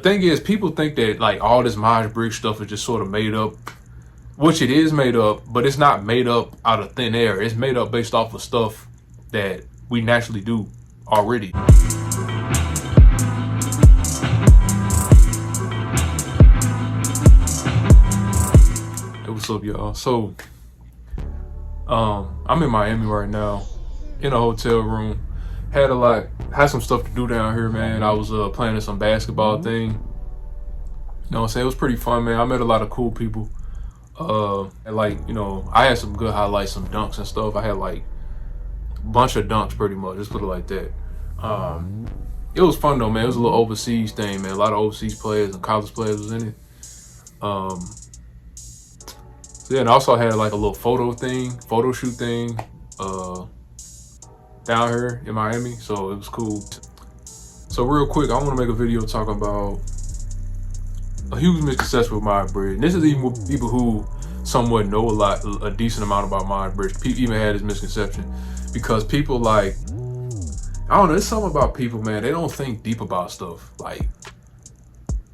thing is, people think that like all this Myers Briggs stuff is just sort of made up, which it is made up, but it's not made up out of thin air. It's made up based off of stuff that we naturally do already. Hey, what's up, y'all? So, I'm in Miami right now, in a hotel room. Had some stuff to do down here, man. I was playing some basketball thing. You know what I'm saying? It was pretty fun, man. I met a lot of cool people. And like, you know, I had some good highlights, some dunks and stuff. I had like a bunch of dunks pretty much, just put it like that. It was fun though, man. It was a little overseas thing, man. A lot of overseas players and college players was in it. So yeah, and I also had like a little photo shoot thing, down here in Miami. So it was cool. So real quick, I want to make a video talking about a huge misconception with Myers Briggs. And this is even with people who somewhat know a decent amount about Myers Briggs. People even had this misconception because people like, I don't know, there's something about people, man. They don't think deep about stuff. Like, a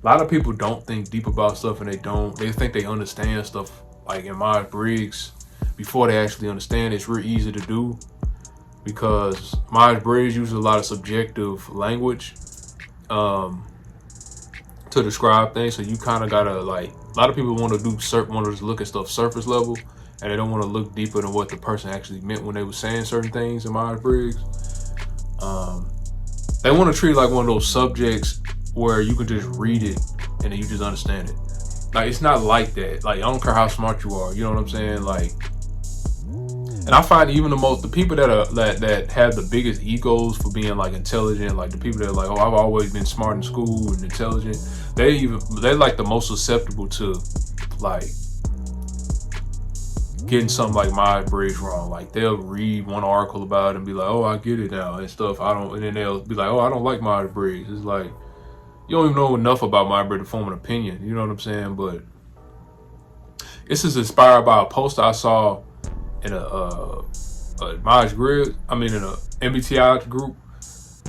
lot of people don't think deep about stuff, and they think they understand stuff. Like in Myers Briggs, before they actually understand, it's real easy to do because Myers Briggs uses a lot of subjective language to describe things. So you kind of gotta like, a lot of people want to just look at stuff surface level, and they don't want to look deeper than what the person actually meant when they were saying certain things in Myers Briggs. They want to treat it like one of those subjects where you can just read it and then you just understand it. Like, it's not like that. Like, I don't care how smart you are. You know what I'm saying? Like, and I find even the people that have the biggest egos for being like intelligent, like the people that are like, oh, I've always been smart in school and intelligent. They're like the most susceptible to like getting something like Myers Briggs wrong. Like, they'll read one article about it and be like, oh, I get it now and stuff. And then they'll be like, oh, I don't like Myers Briggs. It's like, you don't even know enough about Myers Briggs to form an opinion. You know what I'm saying? But this is inspired by a post I saw in a Myers Briggs, in a MBTI group.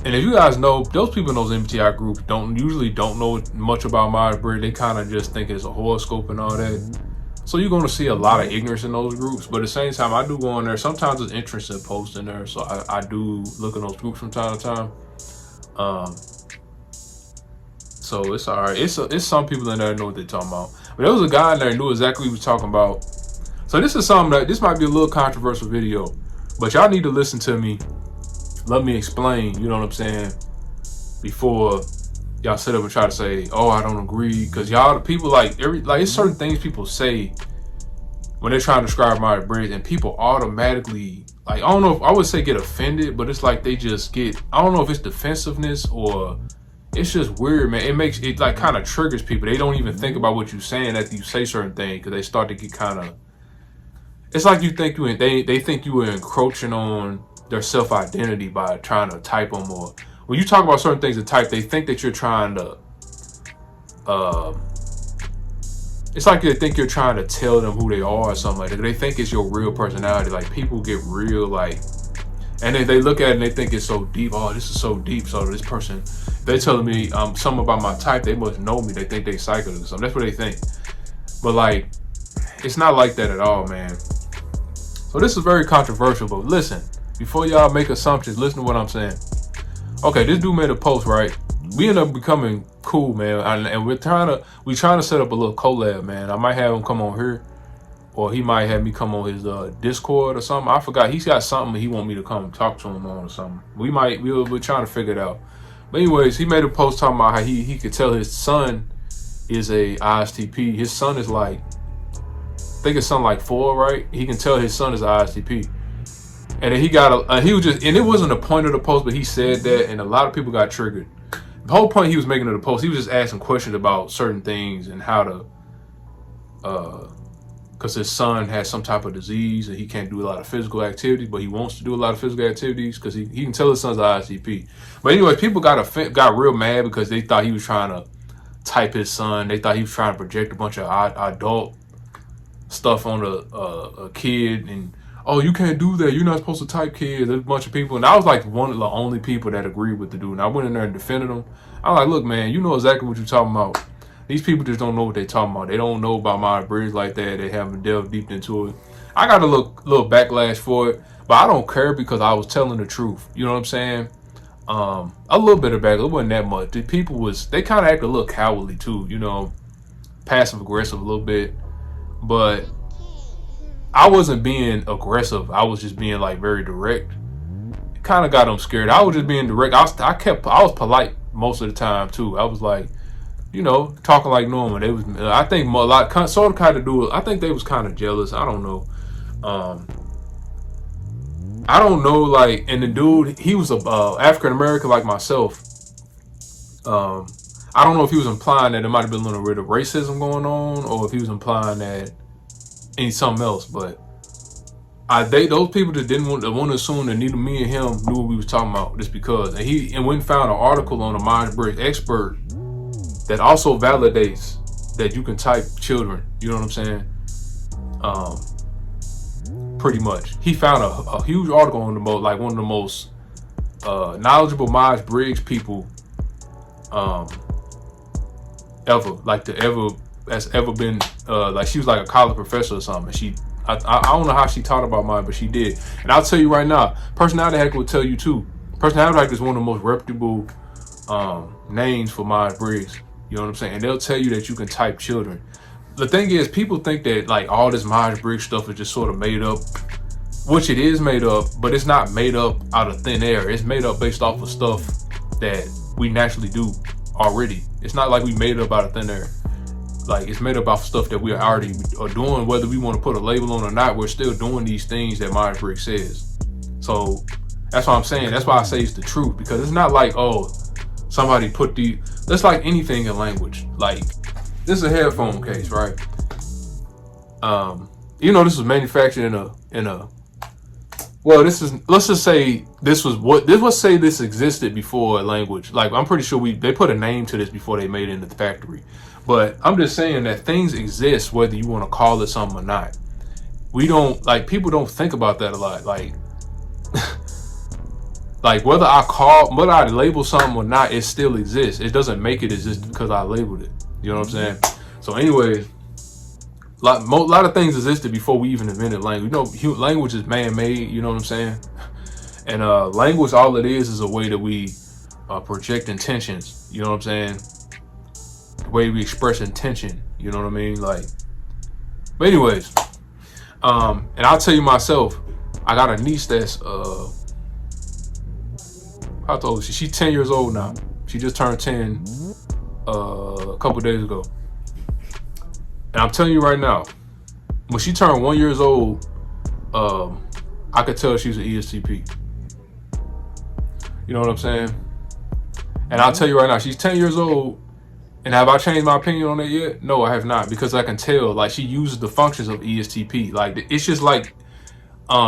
And if you guys know, those people in those MBTI groups usually don't know much about Myers Briggs. They kind of just think it's a horoscope and all that. So you're going to see a lot of ignorance in those groups. But at the same time, I do go in there. Sometimes there's interesting posts in there. So I do look in those groups from time to time. So it's all right. It's some people in there know what they're talking about. But there was a guy in there who knew exactly what he was talking about. So this is something this might be a little controversial video, but y'all need to listen to me. Let me explain, you know what I'm saying, before y'all sit up and try to say, oh, I don't agree. Because y'all, people like it's certain things people say when they're trying to describe Myers Briggs, and people automatically, like, I don't know if I would say get offended, but it's like they just get, I don't know if it's defensiveness or it's just weird, man. It like kind of triggers people. They don't even think about what you're saying after you say certain things, because they start to get kind of, it's like they think you were encroaching on their self-identity by trying to type them, or when you talk about certain things to type, they think that you're trying to, it's like they think you're trying to tell them who they are or something like that. They think it's your real personality. Like, people get real, like, and they look at it and they think it's so deep. Oh, this is so deep. So this person, they telling me something about my type, they must know me. They think they psycho or something. That's what they think. But like, it's not like that at all, man. So this is very controversial, but listen, before y'all make assumptions, listen to what I'm saying. Okay, this dude made a post, right? We end up becoming cool, man, and we're trying to set up a little collab, man. I might have him come on here, or he might have me come on his Discord or something. I forgot. He's got something he want me to come talk to him on or something. We're trying to figure it out. But anyways, he made a post talking about how he could tell his son is a ISTP. His son is like, I think his son like 4, right? He can tell his son is ISTP. And then and it wasn't the point of the post, but he said that, and a lot of people got triggered. The whole point he was making of the post, he was just asking questions about certain things and how to, because his son has some type of disease and he can't do a lot of physical activities, but he wants to do a lot of physical activities because he can tell his son's ISTP. But anyway, people got real mad because they thought he was trying to type his son. They thought he was trying to project a bunch of adult stuff on a kid, and oh, you can't do that. You're not supposed to type, kids. There's a bunch of people. And I was like one of the only people that agreed with the dude. And I went in there and defended him. I'm like, look, man, you know exactly what you're talking about. These people just don't know what they're talking about. They don't know about Myers Briggs like that. They haven't delved deep into it. I got a little backlash for it, but I don't care because I was telling the truth. You know what I'm saying? A little bit of backlash. It wasn't that much. The people they kind of acted a little cowardly too, you know, passive aggressive a little bit. But I wasn't being aggressive. I was just being like very direct. It kind of got them scared. I was just being direct. I was polite most of the time too. I was like, you know, talking like normal. They was, I think, a lot sort of kind of do it. I think they was kind of jealous. I don't know. I don't know. Like, and the dude, he was a African American like myself. I don't know if he was implying that there might have been a little bit of racism going on, or if he was implying that something else. But those people that didn't want to assume that neither me and him knew what we was talking about, just because. And went and found an article on a Myers Briggs expert that also validates that you can type children. You know what I'm saying? Pretty much. He found a huge article on one of the most knowledgeable Myers Briggs people ever. That's ever been. Like, she was like a college professor or something. I don't know how she taught about mine, but she did. And I'll tell you right now, Personality Hacker will tell you too. Personality Hacker is one of the most reputable names for Myers Briggs. You know what I'm saying? And they'll tell you that you can type children. The thing is, people think that like all this Myers Briggs stuff is just sort of made up, which it is made up, but it's not made up out of thin air. It's made up based off of stuff that we naturally do already. It's not like we made it up out of thin air. Like, it's made up off stuff that we already are doing, whether we want to put a label on or not. We're still doing these things that Myers Briggs says. So that's what I'm saying. That's why I say it's the truth, because it's not like, oh, somebody put that's like anything in language. Like, this is a headphone case, right? You know, this was manufactured in a well, let's just say let's say this existed before language. Like, I'm pretty sure they put a name to this before they made it into the factory. But I'm just saying that things exist whether you want to call it something or not. People don't think about that a lot. Like, like whether I label something or not, it still exists. It doesn't make it exist because I labeled it. You know what I'm saying? So anyways, a lot of things existed before we even invented language. You know, language is man-made. You know what I'm saying? And language, all it is a way that we project intentions. You know what I'm saying? The way we express intention. You know what I mean? Like, but anyways, and I'll tell you myself, I got a niece that's how old is she? She's 10 years old now. She just turned 10 a couple days ago. And I'm telling you right now, when she turned 1 year old, I could tell she's an ESTP. You know what I'm saying? And I'll tell you right now, she's 10 years old. And have I changed my opinion on it yet? No, I have not, because I can tell, like, she uses the functions of ESTP. Like, it's just like,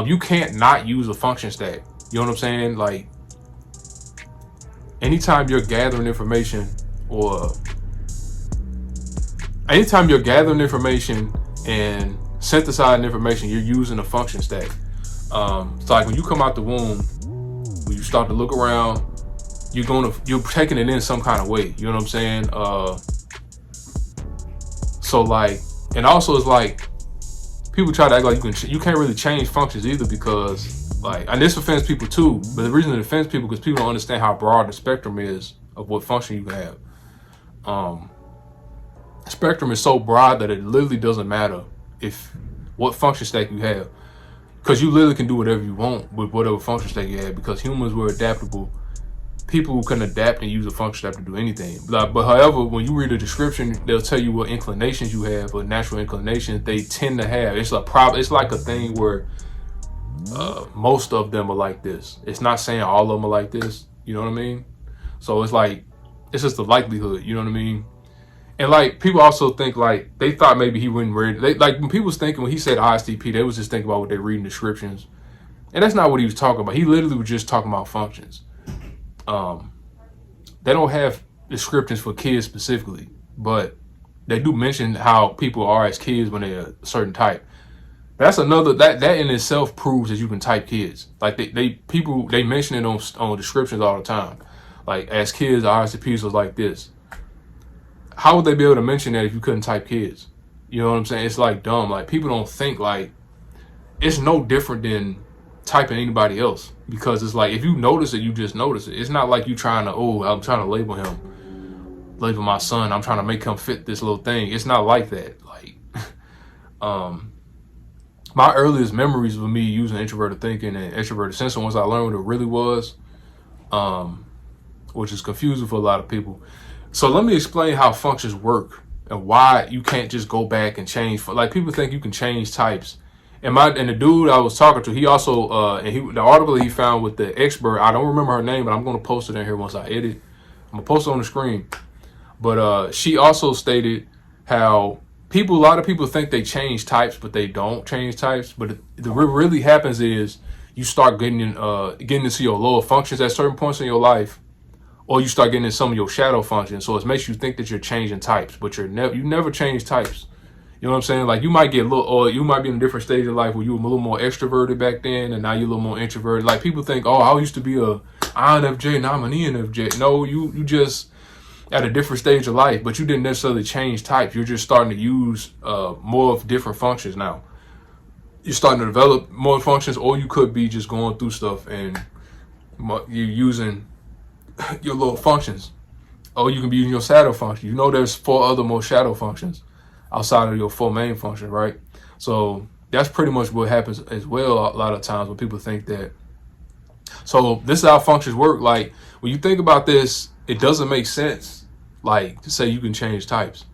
you can't not use a function stack. You know what I'm saying? Like, anytime you're gathering information and synthesizing information, you're using a function stack. So like when you come out the womb, when you start to look around, you're taking it in some kind of way. You know what I'm saying? So like, and also it's like, people try to act like you can't really change functions either, because like, and this offends people too, but the reason it offends people because people don't understand how broad the spectrum is of what function you can have. Spectrum is so broad that it literally doesn't matter what function stack you have, because you literally can do whatever you want with whatever function stack you have, because humans were adaptable. People who can adapt and use a function stack to do anything. But however, when you read the description, they'll tell you what inclinations you have, or natural inclinations they tend to have. It's like a thing where most of them are like this. It's not saying all of them are like this. You know what I mean? So it's like, it's just the likelihood. You know what I mean? And like, people also think, like, they thought maybe he wouldn't read. Like, when people was thinking, when he said ISTP, they was just thinking about what they read in descriptions. And that's not what he was talking about. He literally was just talking about functions. They don't have descriptions for kids specifically, but they do mention how people are as kids when they're a certain type. That's another that in itself proves that you can type kids. Like they mention it on descriptions all the time. Like as kids, our ICPs was like this. How would they be able to mention that if you couldn't type kids? You know what I'm saying? It's like dumb. Like people don't think like it's no different than typing anybody else, because it's like if you notice it, you just notice it. It's not like you trying to I'm trying to label my son. I'm trying to make him fit this little thing. It's not like that. Like my earliest memories of me using introverted thinking and extroverted sensing, once I learned what it really was, which is confusing for a lot of people. So let me explain how functions work and why you can't just go back and change. Like people think you can change types. And the dude I was talking to, he also the article he found with the expert, I don't remember her name, but I'm gonna post it in here once I edit. I'm gonna post it on the screen. But she also stated how a lot of people think they change types, but they don't change types. But what really happens is you start getting into your lower functions at certain points in your life, or you start getting into some of your shadow functions. So it makes you think that you're changing types, but you never change types. You know what I'm saying? Like you might get or you might be in a different stage of life where you were a little more extroverted back then, and now you're a little more introverted. Like people think, oh, I used to be a INFJ, now I'm an ENFJ. No, you just at a different stage of life, but you didn't necessarily change types. You're just starting to use more of different functions now. You're starting to develop more functions, or you could be just going through stuff and you're using your little functions. Or you can be using your shadow function. You know there's 4 other more shadow functions outside of your 4 main functions, right? So that's pretty much what happens as well a lot of times when people think that. So this is how functions work. Like when you think about this, it doesn't make sense like to say you can change types,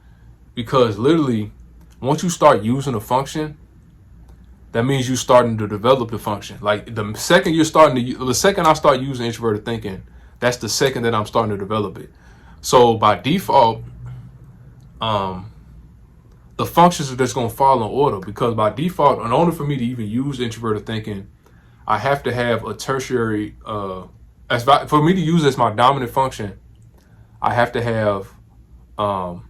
because literally once you start using a function, that means you're starting to develop the function. Like the second I start using introverted thinking, that's the second that I'm starting to develop it. So by default, the functions are just going to fall in order, because by default, in order for me to even use introverted thinking, I have to have a tertiary, for me to use as my dominant function, I have to have a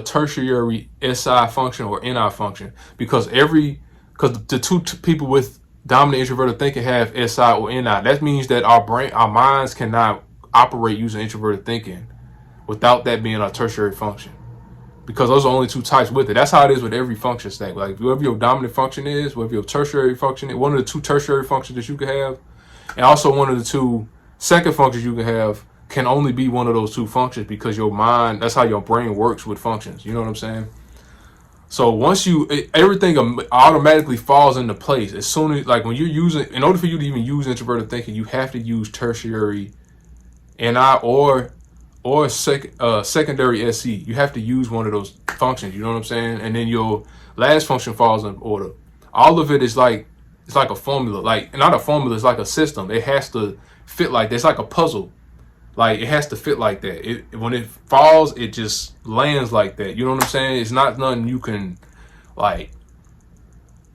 tertiary SI function or NI function, because the two people with dominant introverted thinking have SI or NI. That means that our minds cannot operate using introverted thinking without that being a tertiary function, because those are only 2 types with it. That's how it is with every function stack. Like whatever your dominant function is, whatever your tertiary function is, one of the 2 tertiary functions that you can have, and also one of the 2 second functions you can have, can only be one of those 2 functions, because your mind, that's how your brain works with functions. You know what I'm saying? So once everything automatically falls into place as soon as, like when you're using, in order for you to even use introverted thinking, you have to use tertiary NI or secondary SE. You have to use one of those functions. You know what I'm saying? And then your last function falls in order. All of it is like, it's like a formula, like not a formula, it's like a system. It has to fit like that. It's like a puzzle. Like it has to fit like that. When it falls, it just lands like that. You know what I'm saying? It's not nothing you can, like,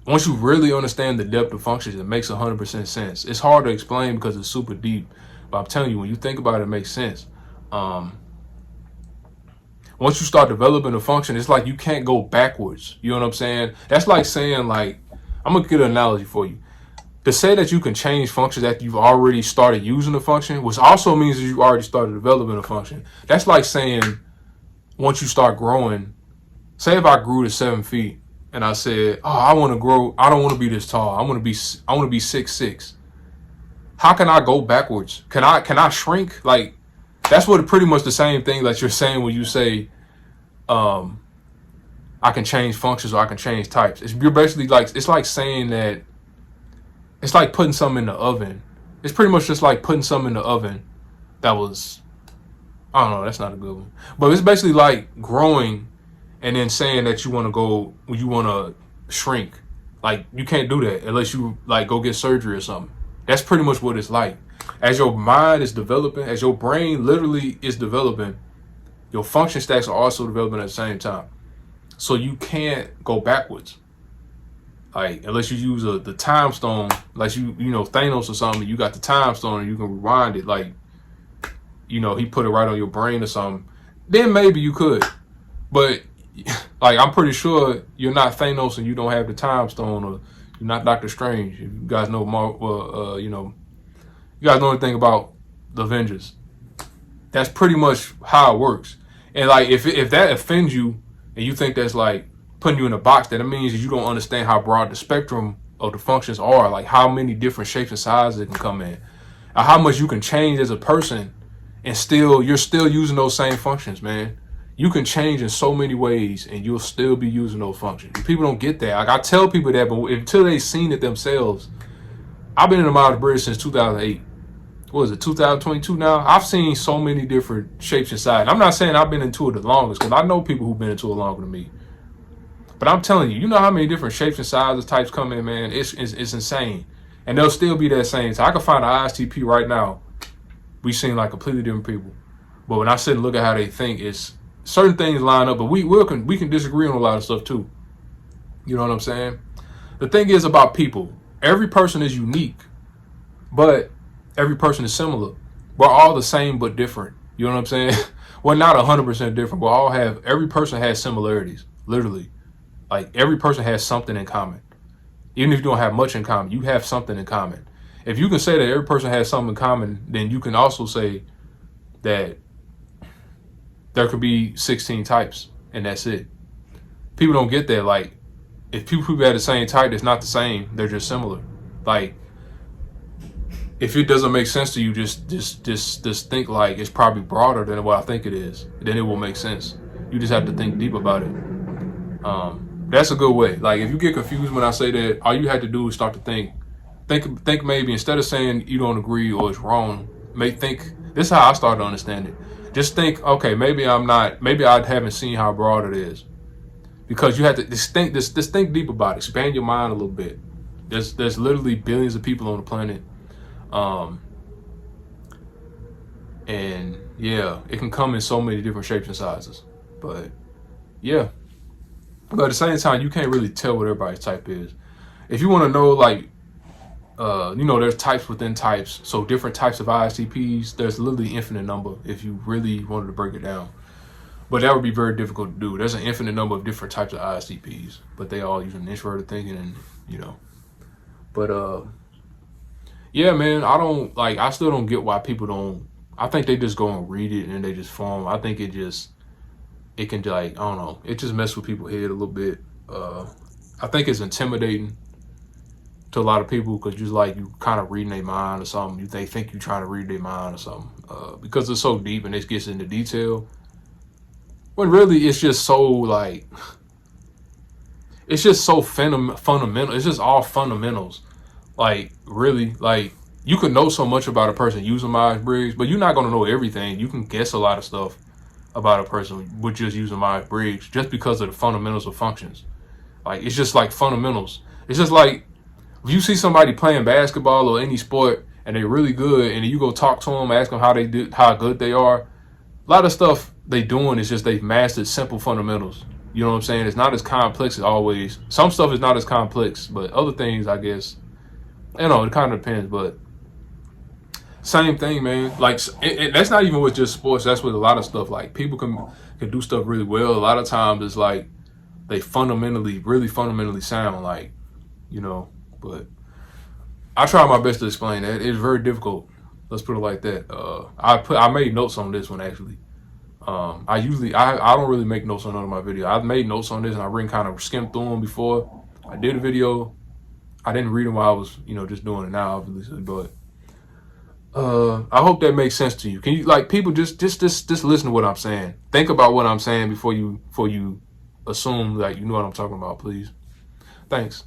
once you really understand the depth of functions, it makes 100% sense. It's hard to explain because it's super deep, but I'm telling you, when you think about it, it makes sense. Once you start developing a function, it's like you can't go backwards. You know what I'm saying? That's like saying, like, I'm gonna get an analogy for you. To say that you can change functions after you've already started using the function, which also means that you already started developing a function. That's like saying, once you start growing, say if I grew to 7 feet and I said, oh, I want to grow, I don't want to be this tall, I want to be 6'6". How can I go backwards? Can I shrink? Like, that's what pretty much the same thing that you're saying when you say, I can change functions or I can change types. You're basically like, it's like saying that, it's like putting something in the oven. It's pretty much just like putting something in the oven that was, I don't know, that's not a good one. But it's basically like growing and then saying that you want to shrink. Like, you can't do that unless you like go get surgery or something. That's pretty much what it's like. As your mind is developing, as your brain literally is developing, your function stacks are also developing at the same time. So you can't go backwards. Like, unless you use the time stone, like you know, Thanos or something, you got the time stone and you can rewind it, like, you know, he put it right on your brain or something, then maybe you could. But Like, I'm pretty sure you're not Thanos and you don't have the Time Stone, or you're not Doctor Strange. If you guys know you guys know anything about the Avengers. That's pretty much how it works. And like, if that offends you and you think that's like putting you in a box, then it means that you don't understand how broad the spectrum of the functions are. Like how many different shapes and sizes it can come in, or how much you can change as a person, and you're still using those same functions, man. You can change in so many ways, and you'll still be using those functions. People don't get that. Like I tell people that, but until they've seen it themselves. I've been in the Myers Briggs since 2008. What is it, 2022 now? I've seen so many different shapes and sizes. I'm not saying I've been into it the longest, because I know people who've been into it longer than me. But I'm telling you, you know how many different shapes and sizes types come in, man? It's insane. And they'll still be that same. So I can find an ISTP right now. We seem like completely different people. But when I sit and look at how they think, it's certain things line up, but we can disagree on a lot of stuff too. You know what I'm saying? The thing is about people, every person is unique, but every person is similar. We're all the same but different. You know what I'm saying? We're not 100% different. Every person has similarities, literally. Like every person has something in common. Even if you don't have much in common, you have something in common. If you can say that every person has something in common, then you can also say that there could be 16 types and that's it. People don't get that. Like if people have the same type, it's not the same. They're just similar. Like if it doesn't make sense to you, just think like it's probably broader than what I think it is. Then it will make sense. You just have to think deep about it. That's a good way. Like if you get confused when I say that, all you have to do is start to think maybe instead of saying you don't agree or it's wrong, this is how I started to understand it. Just think, okay, maybe I haven't seen how broad it is. Because you have to just think deep about it. Expand your mind a little bit. There's literally billions of people on the planet. And yeah, it can come in so many different shapes and sizes. But yeah. But at the same time, you can't really tell what everybody's type is. If you want to know, like, there's types within types. So different types of ISTPs, there's literally infinite number if you really wanted to break it down. But that would be very difficult to do. There's an infinite number of different types of ISTPs, but they all using introverted thinking and, But, yeah, man, I still don't get why people don't. I think they just go and read it and they just form. I think it can like, I don't know, it just messes with people's head a little bit. I think it's intimidating to a lot of people because you kind of reading their mind or something. They think you're trying to read their mind or something because it's so deep and it gets into detail. When really it's just so like, it's just so fundamental. It's just all fundamentals. Like really, like you can know so much about a person using Myers Briggs, but you're not gonna know everything. You can guess a lot of stuff about a person with just using Myers Briggs just because of the fundamentals of functions. Like it's just like fundamentals. It's just like if you see somebody playing basketball or any sport and they're really good, and you go talk to them, ask them how good they are. A lot of stuff they doing is just they've mastered simple fundamentals. You know what I'm saying? It's not as complex as always. Some stuff is not as complex, but other things, I guess, it kind of depends. But same thing, man. Like that's not even with just sports. That's with a lot of stuff. Like people can do stuff really well. A lot of times it's like they really fundamentally sound like, But I try my best to explain that. It's very difficult. Let's put it like that. I made notes on this one actually. I don't really make notes on none of my videos. I've made notes on this and I kind of skimmed through them before I did a video. I didn't read them while I was, just doing it now, obviously. But I hope that makes sense to you. Can you people just listen to what I'm saying? Think about what I'm saying before you assume you know what I'm talking about, please. Thanks.